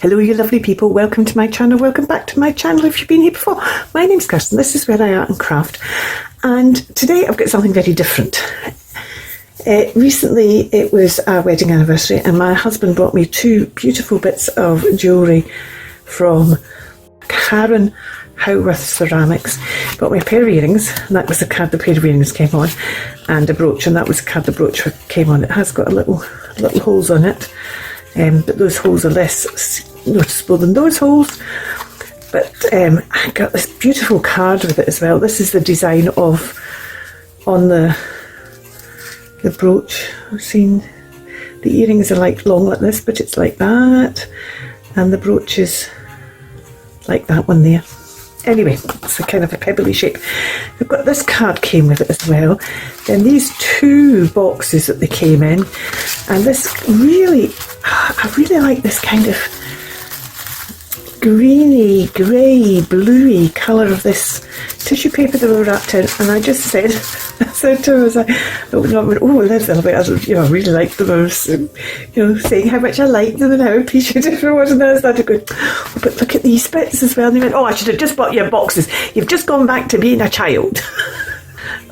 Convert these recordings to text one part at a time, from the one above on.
Hello you lovely people, welcome to my channel, welcome back to my channel if you've been here before. My name's Kirsten, this is where I art and craft, and today I've got something very different. Recently it was our wedding anniversary and my husband brought me two beautiful bits of jewellery from Karen Howarth Ceramics. He brought me a pair of earrings, and that was the card the pair of earrings came on, and a brooch, and that was the card the brooch came on. It has got a little holes on it. But those holes are less noticeable than those holes. But I got this beautiful card with it as well. This is the design of on the brooch. I've seen the earrings are like long like this, but it's like that, and the brooch is like that one there. Anyway, it's a kind of a pebbly shape. We've got this card came with it as well. Then these two boxes that they came in, and this really, I really like this kind of greeny, grey, bluey colour of this tissue paper that we wrapped in. And I just said, to him, I was like, oh Liz, I really like them. I was, saying how much I liked them and how appreciative I was. And then I started going, oh, but look at these bits as well. And he went, oh, I should have just bought you boxes. You've just gone back to being a child.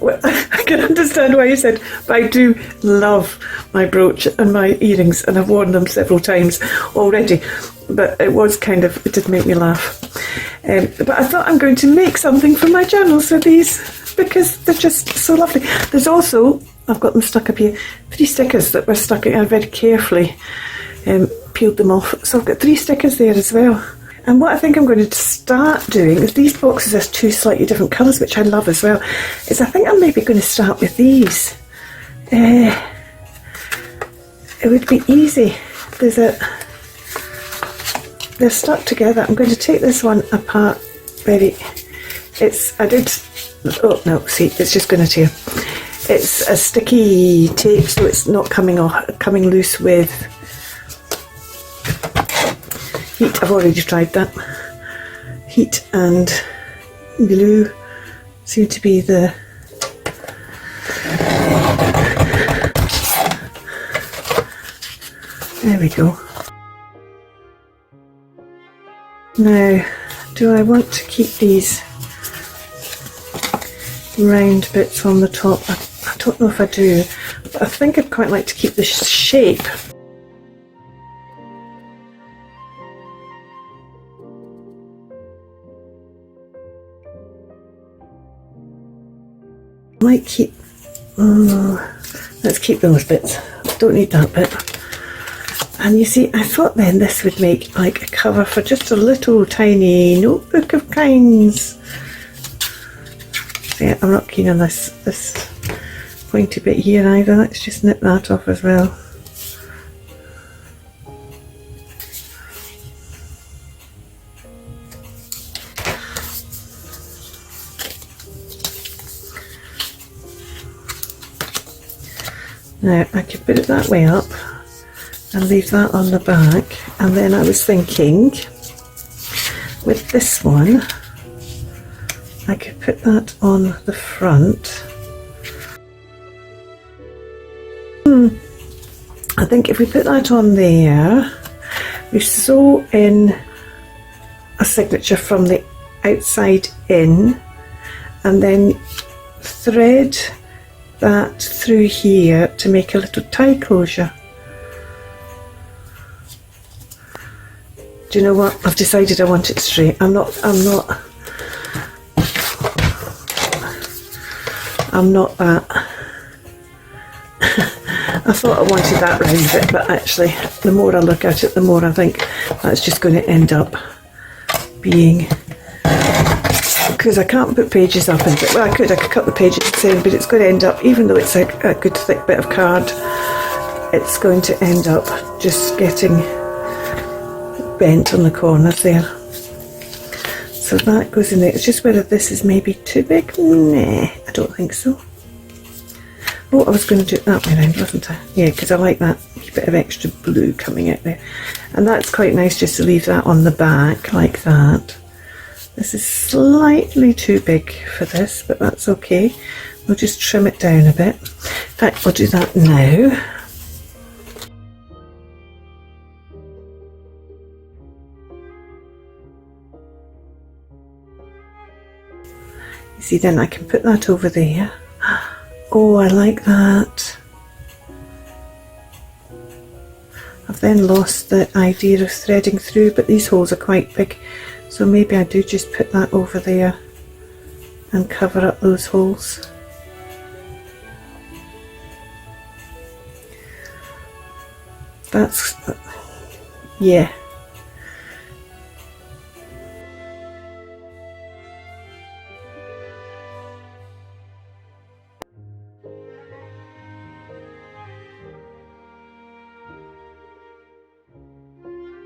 Well, I can understand why you said, but I do love my brooch and my earrings, and I've worn them several times already. But it did make me laugh. But I thought I'm going to make something for my channels with these, because they're just so lovely. There's also, I've got them stuck up here, 3 stickers that were stuck in. I very carefully peeled them off. So I've got 3 stickers there as well. And what I think I'm going to start doing is, these boxes are 2 slightly different colours, which I love as well, is I think I'm maybe going to start with these. It would be easy. They're stuck together. I'm going to take this one apart. It's just going to tear. It's a sticky tape, so it's not coming loose with heat. I've already tried that. Heat and glue seem to be the there we go. Now, do I want to keep these round bits on the top? I don't know if I do, but I think I'd quite like to keep the shape. I might keep, let's keep those bits. Don't need that bit. And you see, I thought then this would make like a cover for just a little tiny notebook of kinds. See, I'm not keen on this pointy bit here either. Let's just nip that off as well. Now I could put it that way up and leave that on the back, and then I was thinking with this one I could put that on the front. I think if we put that on there, we sew in a signature from the outside in, and then thread that through here to make a little tie closure. Do you know what? I've decided I want it straight. I'm not that. I thought I wanted that round bit, but actually the more I look at it, the more I think that's just going to end up being, because I can't put pages up into it. Well, I could cut the pages the same, but it's going to end up, even though it's a good thick bit of card, it's going to end up just getting bent on the corners there. So that goes in there. It's just whether this is maybe too big. Nah, I don't think so. Oh, I was going to do it that way around, wasn't I? Yeah, because I like that bit of extra blue coming out there. And that's quite nice just to leave that on the back like that. This is slightly too big for this, but that's okay. We'll just trim it down a bit. In fact, we'll do that now. See, then I can put that over there. Oh, I like that. I've then lost the idea of threading through, but these holes are quite big, so maybe I do just put that over there and cover up those holes. That's, yeah.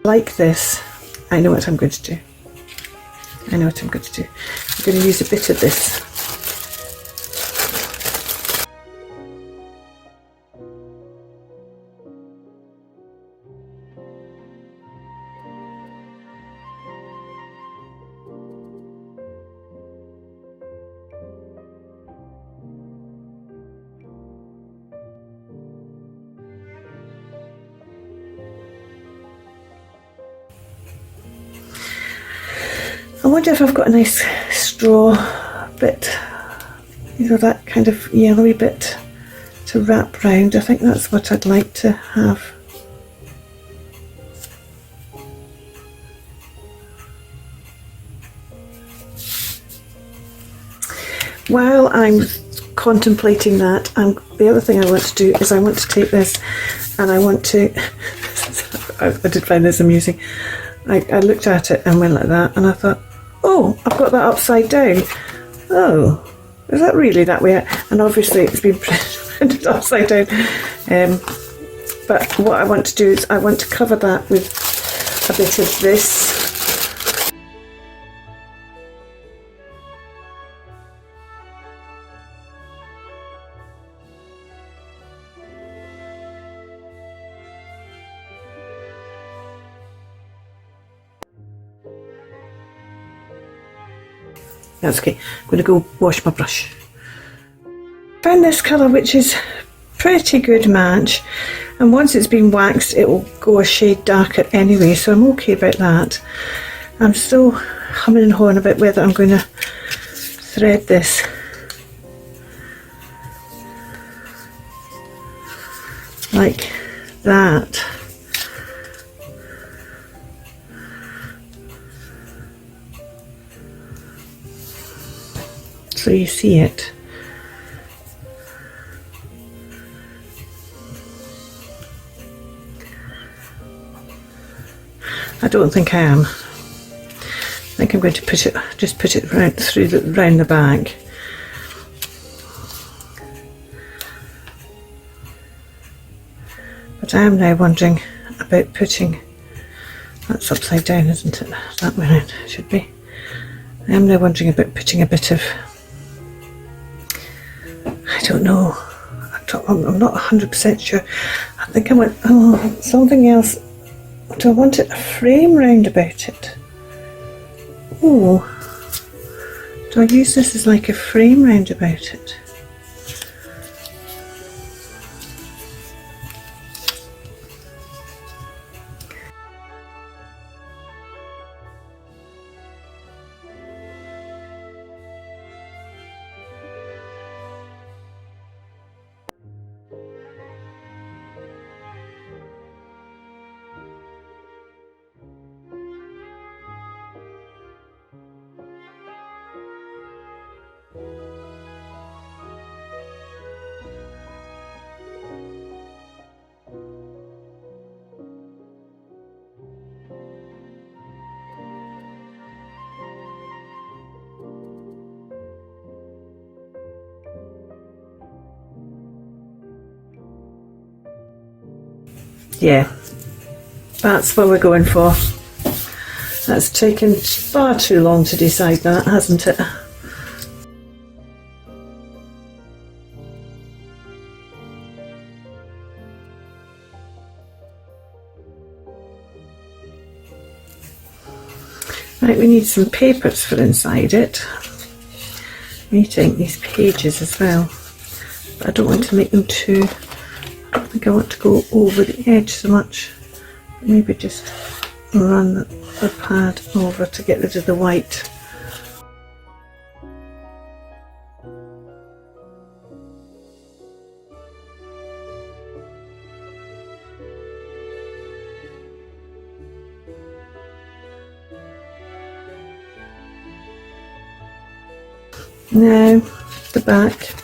Like this. I know what I'm going to do. I know what I'm going to do. I'm going to use a bit of this. I wonder if I've got a nice straw bit, you know, that kind of yellowy bit to wrap round. I think that's what I'd like to have. While I'm contemplating that, the other thing I want to do is I want to take this and I want to, I did find this amusing. I looked at it and went like that and I thought, oh, I've got that upside down. Oh, is that really that way? And obviously it's been printed upside down. But what I want to do is I want to cover that with a bit of this. That's okay. I'm going to go wash my brush. Found this colour which is pretty good match, and once it's been waxed it will go a shade darker anyway, so I'm okay about that. I'm still humming and hawing a bit whether I'm going to thread this. Like that. So you see it. I don't think I am. I think I'm going to put it, just put it round through round the back. But I am now wondering about putting, that's upside down, isn't it? That way around, it should be. I am now wondering about putting a bit of, I don't know, I'm not 100% sure. I think I want, oh, something else. Do I want it a frame round about it? Oh, do I use this as like a frame round about it? Yeah, that's what we're going for. That's taken far too long to decide that, hasn't it? Right, we need some papers for inside it. We need to ink these pages as well, but I don't want to make them too, I don't think I want to go over the edge so much. Maybe just run the pad over to get rid of the white. Now the back,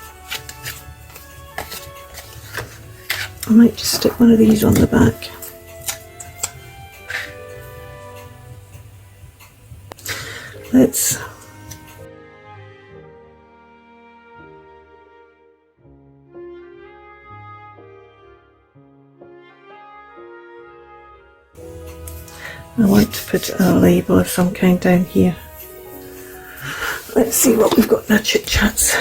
I might just stick one of these on the back. I want to put a label of some kind down here. Let's see what we've got in our chit chats.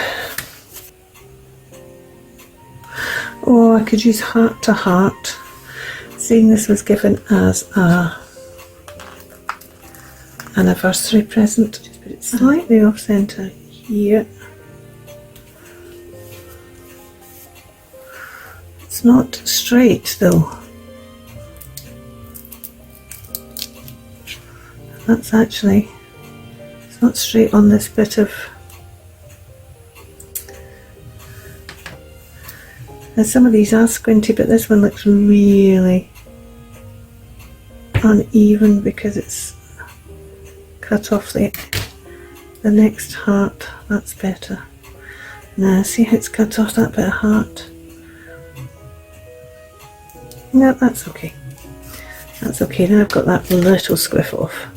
Oh, I could use heart to heart, seeing this was given as a anniversary present. Just put it slightly off centre here. It's not straight though. That's actually, it's not straight on this bit of, and some of these are squinty, but this one looks really uneven because it's cut off the next heart. That's better. Now see how it's cut off that bit of heart? No, that's okay. That's okay. Now I've got that little squiff off.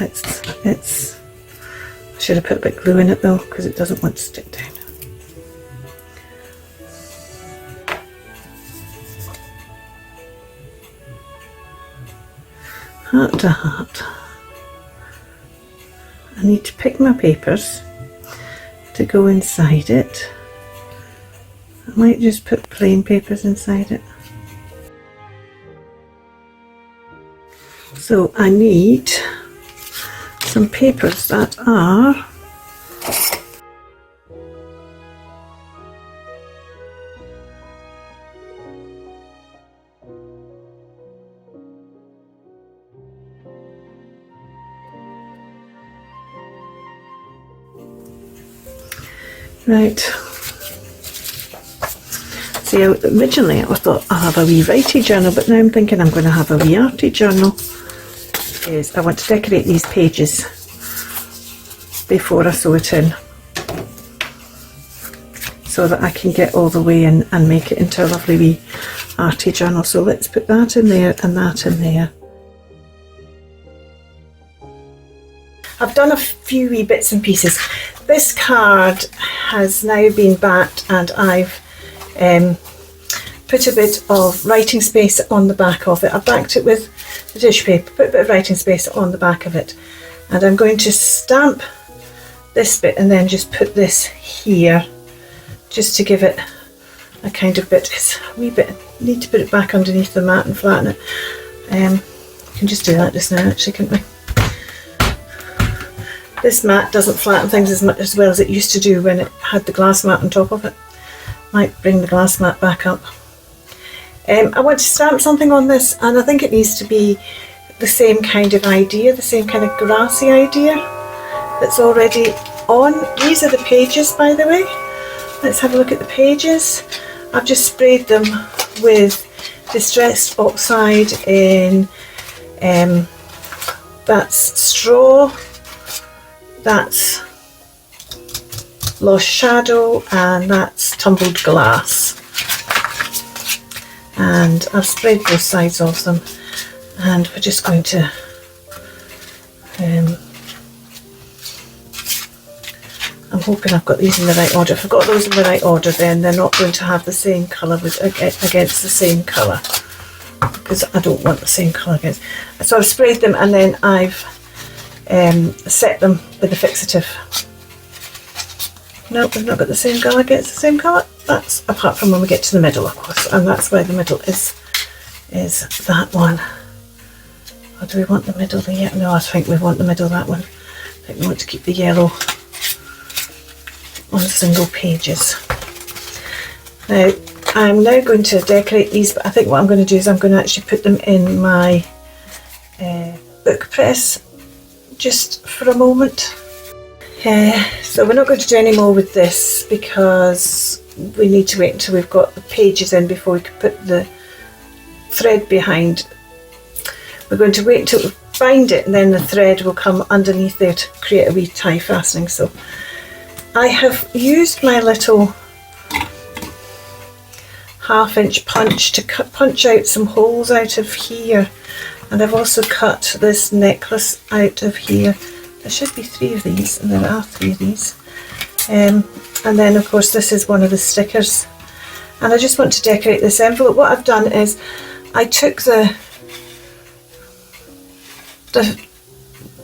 It's I should have put a bit of glue in it though, because it doesn't want to stick down. Heart to heart. I need to pick my papers to go inside it. I might just put plain papers inside it. So I need some papers that are right. See, originally I thought I'll have a wee writey journal, but now I'm thinking I'm going to have a wee arty journal. Is I want to decorate these pages before I sew it in, so that I can get all the way in and make it into a lovely wee arty journal. So let's put that in there and that in there. I've done a few wee bits and pieces. This card has now been backed, and I've put a bit of writing space on the back of it. I've backed it with the tissue paper, put a bit of writing space on the back of it, and I'm going to stamp this bit and then just put this here, just to give it a kind of bit. It's a wee bit, need to put it back underneath the mat and flatten it. We can just do that just now actually, can't we? This mat doesn't flatten things as well as it used to do when it had the glass mat on top of it. Might bring the glass mat back up. I want to stamp something on this, and I think it needs to be the same kind of idea, the same kind of grassy idea that's already on. These are the pages, by the way. Let's have a look at the pages. I've just sprayed them with Distressed Oxide in, that's Straw, that's Lost Shadow, and that's Tumbled Glass. And I've sprayed both sides of them, and we're just going to I'm hoping I've got these in the right order. If I've got those in the right order, then they're not going to have the same colour against the same colour, because I don't want the same colour against. So I've sprayed them, and then I've set them with the fixative. No, we've not got the same colour against the same colour. That's apart from when we get to the middle, of course, and that's where the middle is that one. Or do we want the middle there? No, I think we want the middle, that one. I think we want to keep the yellow on single pages. Now, I'm now going to decorate these, but I think what I'm going to do is I'm going to actually put them in my book press just for a moment. So we're not going to do any more with this, because we need to wait until we've got the pages in before we can put the thread behind. We're going to wait until we've bind it, and then the thread will come underneath there to create a wee tie fastening. So I have used my little 1/2 inch punch to punch out some holes out of here, and I've also cut this necklace out of here. There should be 3 of these, and there are 3 of these. And then of course this is one of the stickers, and I just want to decorate this envelope. What I've done is I took the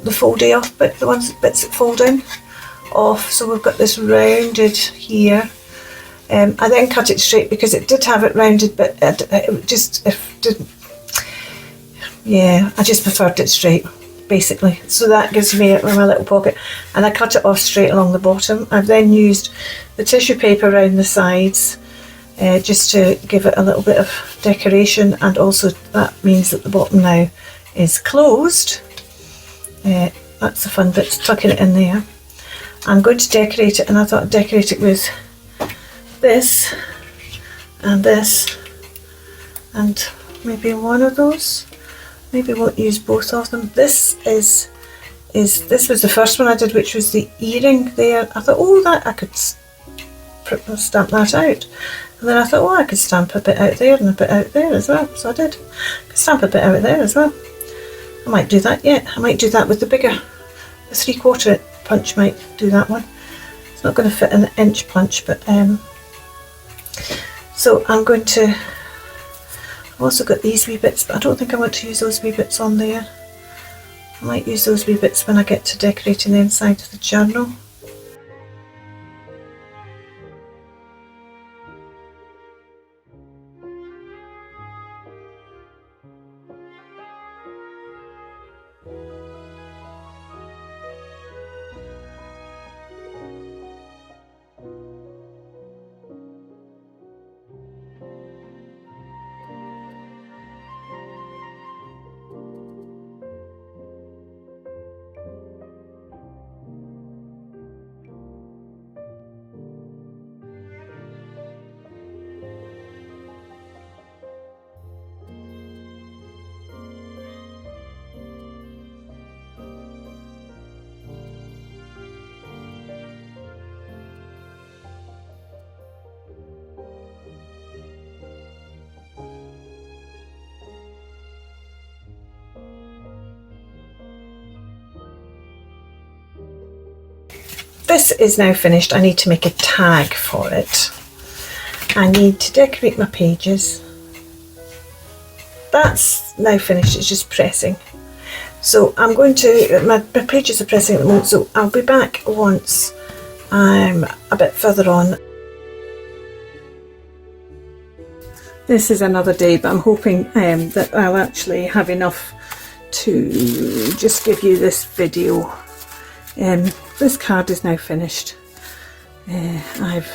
foldy off, but the bits that fold in off, so we've got this rounded here. I then cut it straight because it did have it rounded, but it just didn't. Yeah, I just preferred it straight, basically. So that gives me my little pocket, and I cut it off straight along the bottom. I've then used the tissue paper around the sides, just to give it a little bit of decoration, and also that means that the bottom now is closed. That's the fun bit, tucking it in there. I'm going to decorate it, and I thought I'd decorate it with this, and maybe one of those. Maybe I won't use both of them. This was the first one I did, which was the earring there. I thought, oh, that I could stamp that out, and then I thought, oh, I could stamp a bit out there and a bit out there as well. So I did. I could stamp a bit out there as well. I might do that yet. I might do that with the bigger, the 3/4 punch. Might do that one. It's not going to fit an inch punch, but so I'm going to. I've also got these wee bits, but I don't think I want to use those wee bits on there. I might use those wee bits when I get to decorating the inside of the journal. This is now finished. I need to make a tag for it. I need to decorate my pages. That's now finished, it's just pressing. So I'm going to, my pages are pressing at the moment, so I'll be back once I'm a bit further on. This is another day, but I'm hoping that I'll actually have enough to just give you this video. This card is now finished. I've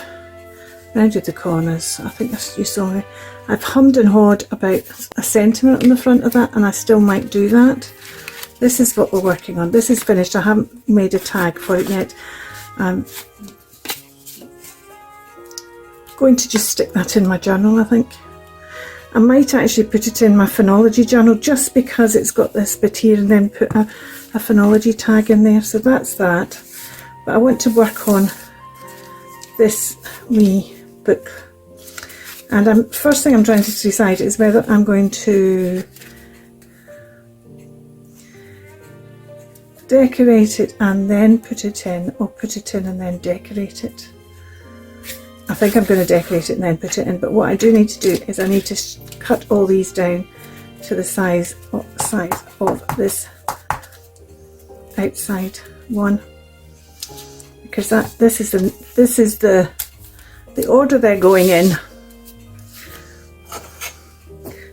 rounded the corners. I think you saw me. I've hummed and hawed about a sentiment on the front of that, and I still might do that. This is what we're working on. This is finished. I haven't made a tag for it yet. I'm going to just stick that in my journal, I think. I might actually put it in my phonology journal just because it's got this bit here, and then put a phonology tag in there. So that's that. But I want to work on this wee book, and first thing I'm trying to decide is whether I'm going to decorate it and then put it in, or put it in and then decorate it. I think I'm going to decorate it and then put it in, but what I do need to do is I need to cut all these down to the size of this outside one, because this is the order they're going in.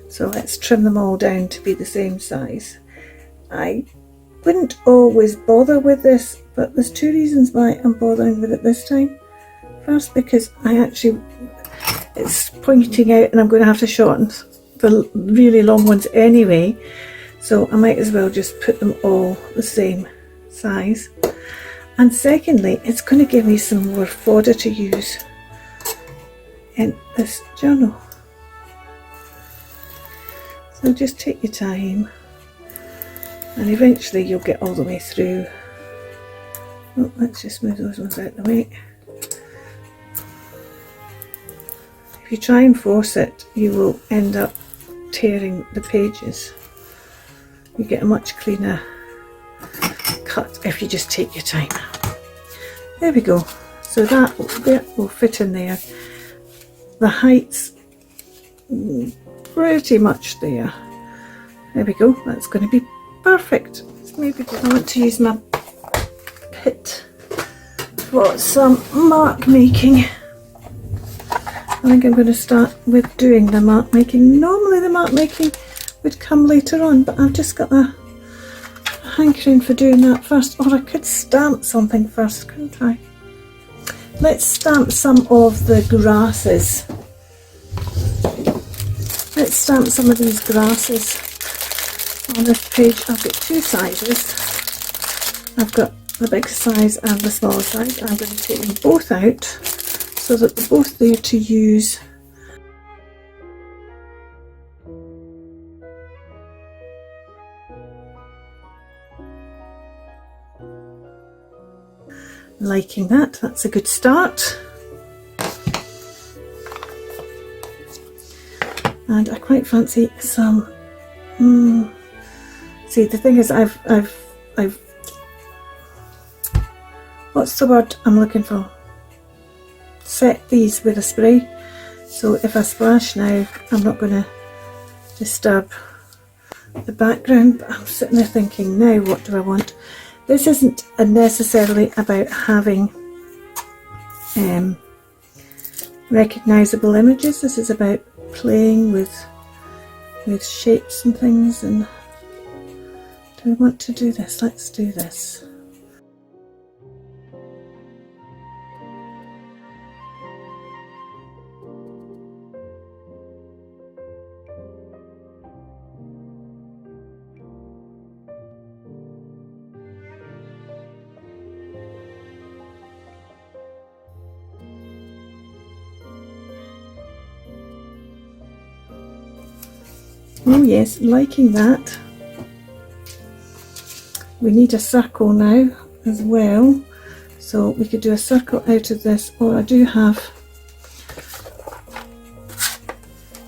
So let's trim them all down to be the same size. I wouldn't always bother with this, but there's 2 reasons why I'm bothering with it this time. First, because it's pointing out and I'm going to have to shorten the really long ones anyway, so I might as well just put them all the same size. And secondly, it's going to give me some more fodder to use in this journal. So just take your time and eventually you'll get all the way through. Oh, let's just move those ones out of the way. If you try and force it, you will end up tearing the pages. You get a much cleaner cut if you just take your time. There we go. So that will fit in there. The height's pretty much there. There we go. That's going to be perfect. Maybe I want to use my pit for some mark making. I think I'm going to start with doing the mark making. Normally the mark making would come later on, but I've just got a hankering for doing that first. Or I could stamp something first, couldn't I? Let's stamp some of the grasses. Let's stamp some of these grasses on this page. I've got two sizes. I've got the big size and the smaller size. I'm going to take them both out so that they're both there to use. Liking that, that's a good start. And I quite fancy some, see the thing is I've what's the word I'm looking for? Set these with a spray. So if I splash now, I'm not going to disturb the background, but I'm sitting there thinking, now what do I want? This isn't necessarily about having recognisable images. This is about playing with shapes and things. And do I want to do this? Let's do this. Oh yes, liking that. We need a circle now as well, so we could do a circle out of this, or I do have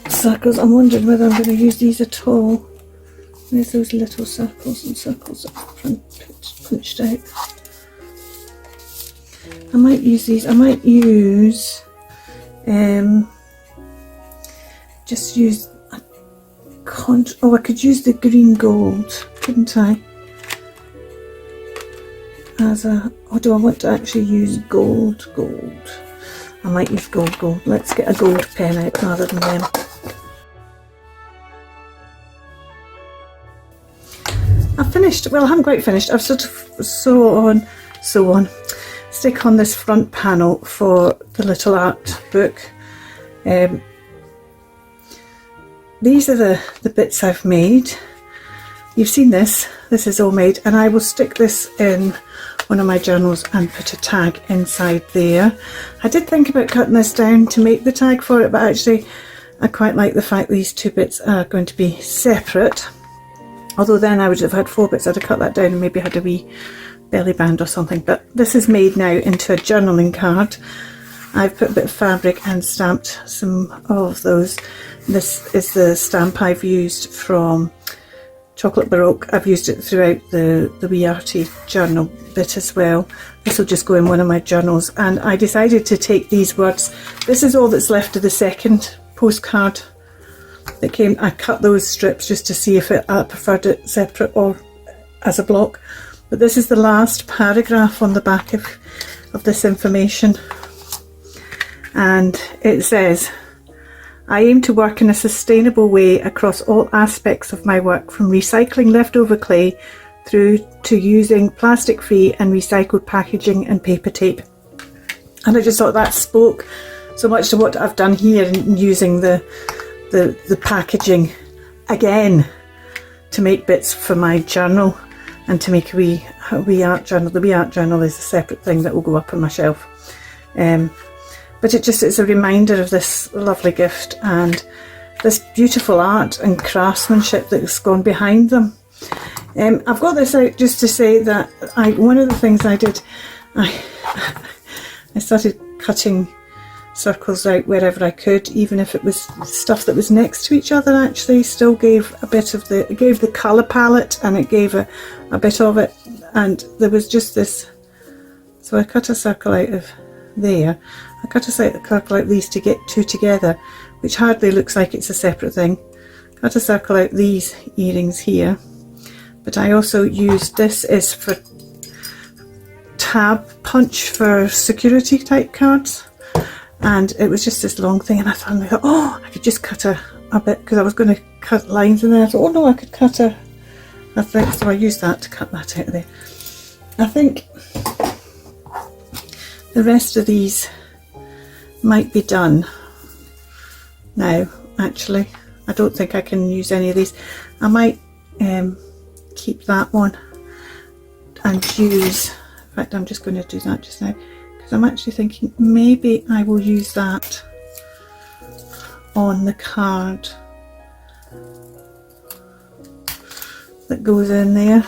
circles. I'm wondering whether I'm going to use these at all. There's those little circles and circles that I've punched out. I might use these. I might use just use oh, I could use the green gold, couldn't I? As a, or do I want to actually use gold? I might use gold. Let's get a gold pen out rather than them. I've finished, well I haven't quite finished, I've sort of so on. Stick on this front panel for the little art book. These are the bits I've made. You've seen this is all made, and I will stick this in one of my journals and put a tag inside there. I did think about cutting this down to make the tag for it, but actually I quite like the fact these two bits are going to be separate. Although then I would have had 4 bits, I'd have cut that down and maybe had a wee belly band or something. But this is made now into a journaling card. I've put a bit of fabric and stamped some of those. This is the stamp I've used from Chocolate Baroque. I've used it throughout the wee arty journal bit as well. This will just go in one of my journals, and I decided to take these words. This is all that's left of the second postcard that came. I cut those strips just to see if I preferred it separate or as a block. But this is the last paragraph on the back of this information. And it says, I aim to work in a sustainable way across all aspects of my work, from recycling leftover clay through to using plastic-free and recycled packaging and paper tape. And I just thought that spoke so much to what I've done here in using the packaging again to make bits for my journal and to make a wee art journal. The wee art journal is a separate thing that will go up on my shelf. But it's a reminder of this lovely gift and this beautiful art and craftsmanship that's gone behind them. I've got this out just to say that one of the things I did, I started cutting circles out wherever I could, even if it was stuff that was next to each other. Actually, still gave a bit of the, it gave the colour palette, and it gave a bit of it. And there was just this. So I cut a circle out of there. I cut a circle out of these to get two together, which hardly looks like it's a separate thing. Cut a circle out these earrings here. But I also used, this is for tab punch for security type cards, and it was just this long thing, and I thought, oh, I could just cut a bit, because I was going to cut lines, and then I thought, oh no, I could cut a thing, so I used that to cut that out of there. I think the rest of these might be done now. Actually, I don't think I can use any of these. I might keep that one and use, in fact I'm just going to do that just now, because I'm actually thinking maybe I will use that on the card that goes in there.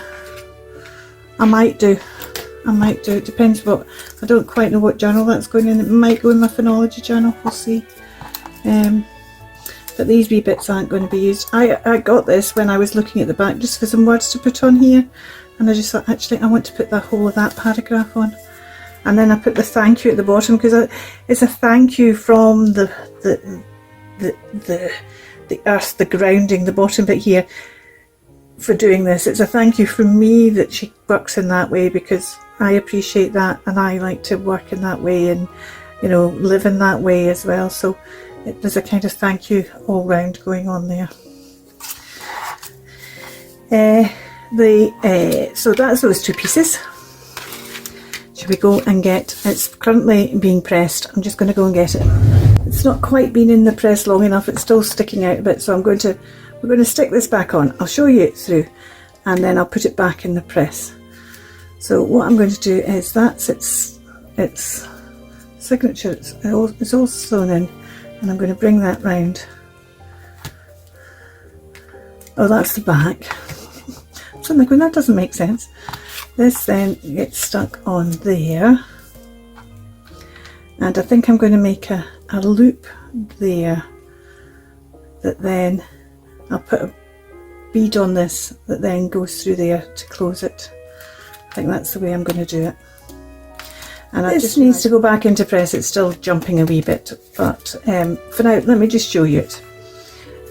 I might do, it depends what, I don't quite know what journal that's going in. It might go in my phonology journal, we'll see. But these wee bits aren't going to be used. I got this when I was looking at the back just for some words to put on here, and I just thought, actually I want to put the whole of that paragraph on, and then I put the thank you at the bottom, because it's a thank you from the earth, the grounding, the bottom bit here, for doing this. It's a thank you from me that she works in that way, because I appreciate that, and I like to work in that way, and you know, live in that way as well. So there's a kind of thank you all round going on there. So that's those two pieces. Should we go and get, it's currently being pressed, I'm just going to go and get it. It's not quite been in the press long enough, it's still sticking out a bit, so we're going to stick this back on. I'll show you it through, and then I'll put it back in the press. So what I'm going to do is, that's its signature, it's all sewn in, and I'm going to bring that round. Oh, that's the back. So I'm like, well, that doesn't make sense. This then gets stuck on there, and I think I'm going to make a loop there, that then I'll put a bead on this that then goes through there to close it. I think that's the way I'm going to do it. And it just needs to go back into press. It's still jumping a wee bit, but for now, let me just show you it.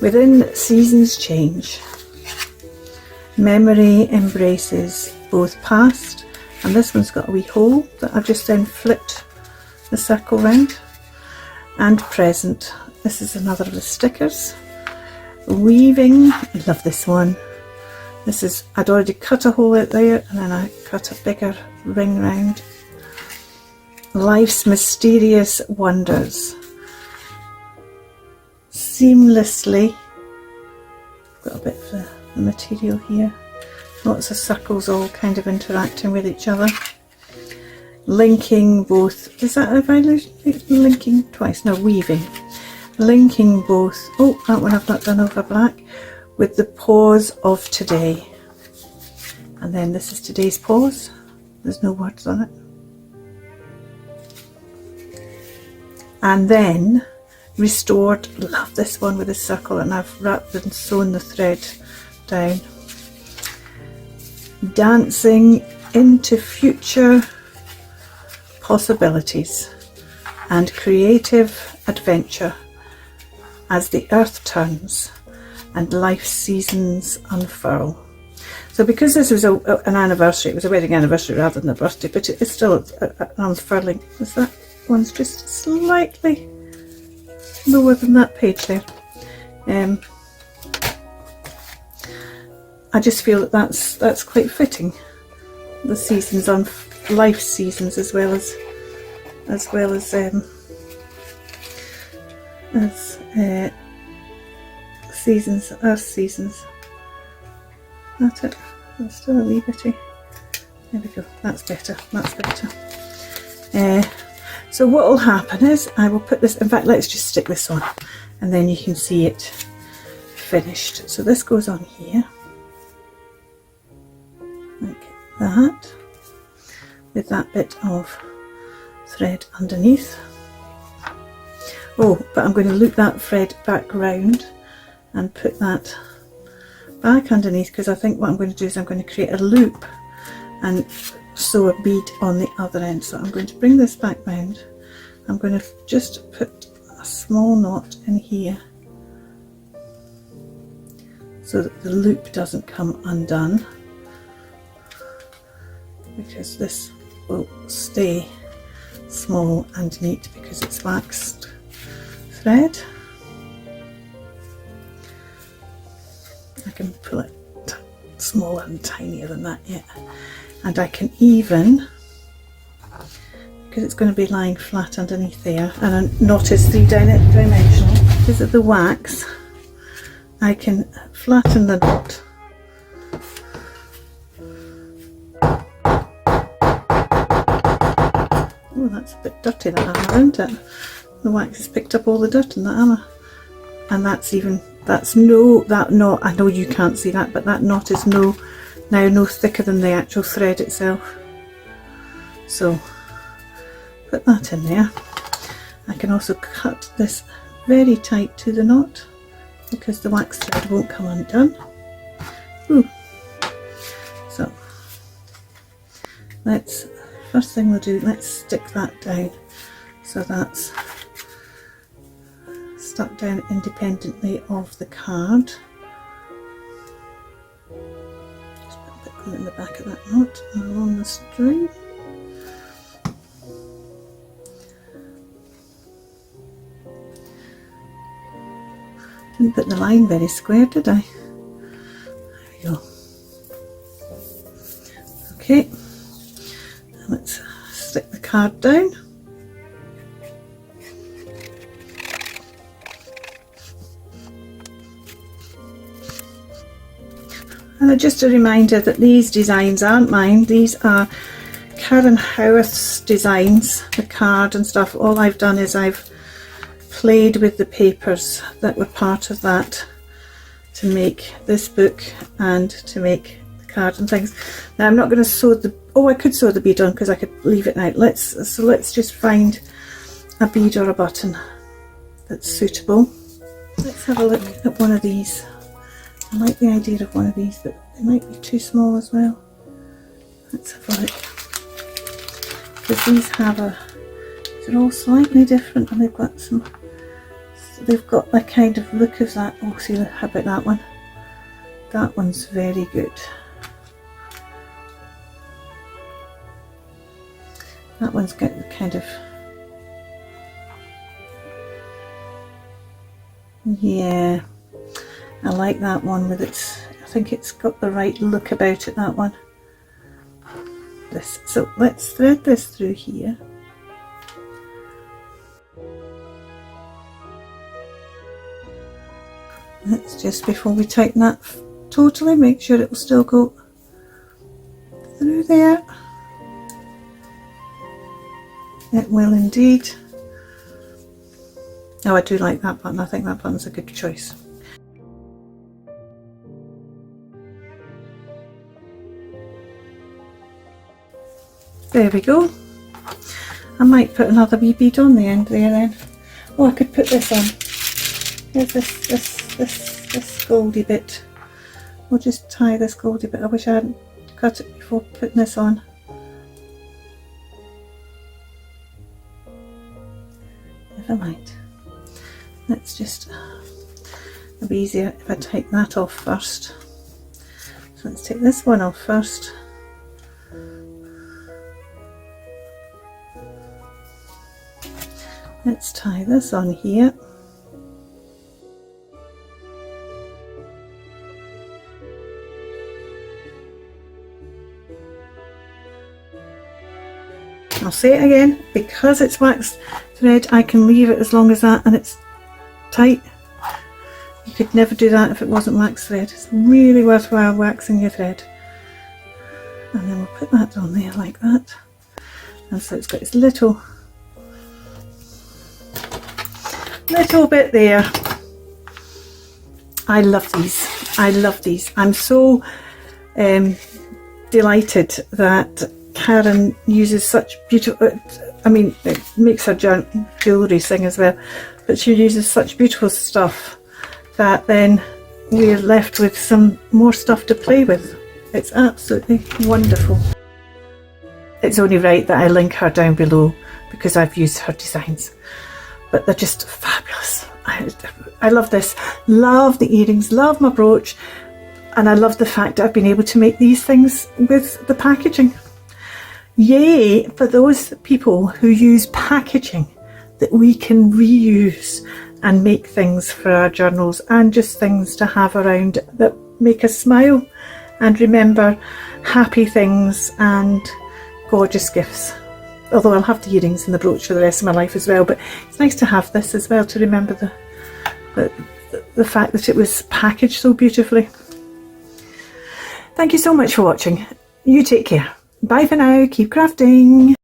Within seasons change, memory embraces both past, and this one's got a wee hole that I've just then flipped the circle round, and present. This is another of the stickers. Weaving, I love this one. This is, I'd already cut a hole out there, and then I cut a bigger ring round. Life's mysterious wonders. Seamlessly, got a bit of the material here. Lots of circles all kind of interacting with each other. Linking both, is that, have I linking twice? No, weaving. Linking both, oh, that one I've not done over black, with the pause of today. And then this is today's pause. There's no words on it. And then restored, love this one with a circle, and I've wrapped and sewn the thread down. Dancing into future possibilities and creative adventure as the earth turns and life's seasons unfurl. So because this was an anniversary, it was a wedding anniversary rather than a birthday, but it's still an unfurling. Is that one's just slightly lower than that page there. I just feel that that's quite fitting. The seasons on life seasons as well as seasons, earth seasons. That's it. That's still a wee bitty. There we go. That's better. That's better. So what will happen is I will put this, in fact let's just stick this on and then you can see it finished. So this goes on here. like that, with that bit of thread underneath. Oh, but I'm going to loop that thread back round and put that back underneath, because I think what I'm going to do is I'm going to create a loop and sew a bead on the other end. So I'm going to bring this back round. I'm going to just put a small knot in here so that the loop doesn't come undone, because this will stay small and neat because it's waxed thread. I can pull it smaller and tinier than that yet, and I can even, because it's going to be lying flat underneath there and a knot is 3-dimensional, because of the wax I can flatten the knot Oh, that's a bit dirty, that hammer, isn't it? The wax has picked up all the dirt in that hammer. And that knot, I know you can't see that, but that knot is now no thicker than the actual thread itself. So put that in there. I can also cut this very tight to the knot because the wax thread won't come undone. Ooh. So first thing we'll do, let's stick that down so that's stuck down independently of the card. Just put a bit in the back of that knot and along the string. Didn't put the line very square, did I? There we go. Okay, let's stick the card down. And just a reminder that these designs aren't mine, these are Karen Howarth's designs, the card and stuff. All I've done is I've played with the papers that were part of that to make this book and to make the card and things. Now I'm not going to sew I could sew the bead on because I could leave it out. Let's just find a bead or a button that's suitable. Let's have a look at one of these. I like the idea of one of these, but they might be too small as well. Let's have a look. Because these they're all slightly different, and they've got that kind of look of that. Oh, see, how about that one? That one's very good. That one's got the kind of, yeah, I like that one with I think it's got the right look about it, that one. So let's thread this through here. Let's just, before we tighten that totally, make sure it will still go through there. It will indeed. Oh, I do like that button. I think that button's a good choice. There we go. I might put another wee bead on the end there then. Oh, I could put this on. Here's this goldy bit. We'll just tie this goldy bit. I wish I hadn't cut it before putting this on. Never mind. Let's just, it'll be easier if I take that off first. So let's take this one off first. Let's tie this on here. I'll say it again, because it's waxed thread I can leave it as long as that and it's tight. You could never do that if it wasn't waxed thread. It's really worthwhile waxing your thread. And then we'll put that on there like that. And so it's got its little bit there. I love these. I love these. I'm so delighted that Karen uses such beautiful, I mean, it makes her jewellery sing as well, but she uses such beautiful stuff that then we're left with some more stuff to play with. It's absolutely wonderful. It's only right that I link her down below because I've used her designs, but they're just fabulous. I love this, love the earrings, love my brooch, and I love the fact that I've been able to make these things with the packaging. Yay for those people who use packaging that we can reuse and make things for our journals and just things to have around that make us smile and remember happy things and gorgeous gifts. Although I'll have the earrings and the brooch for the rest of my life as well, but it's nice to have this as well to remember the fact that it was packaged so beautifully. Thank you so much for watching. You take care. Bye for now. Keep crafting.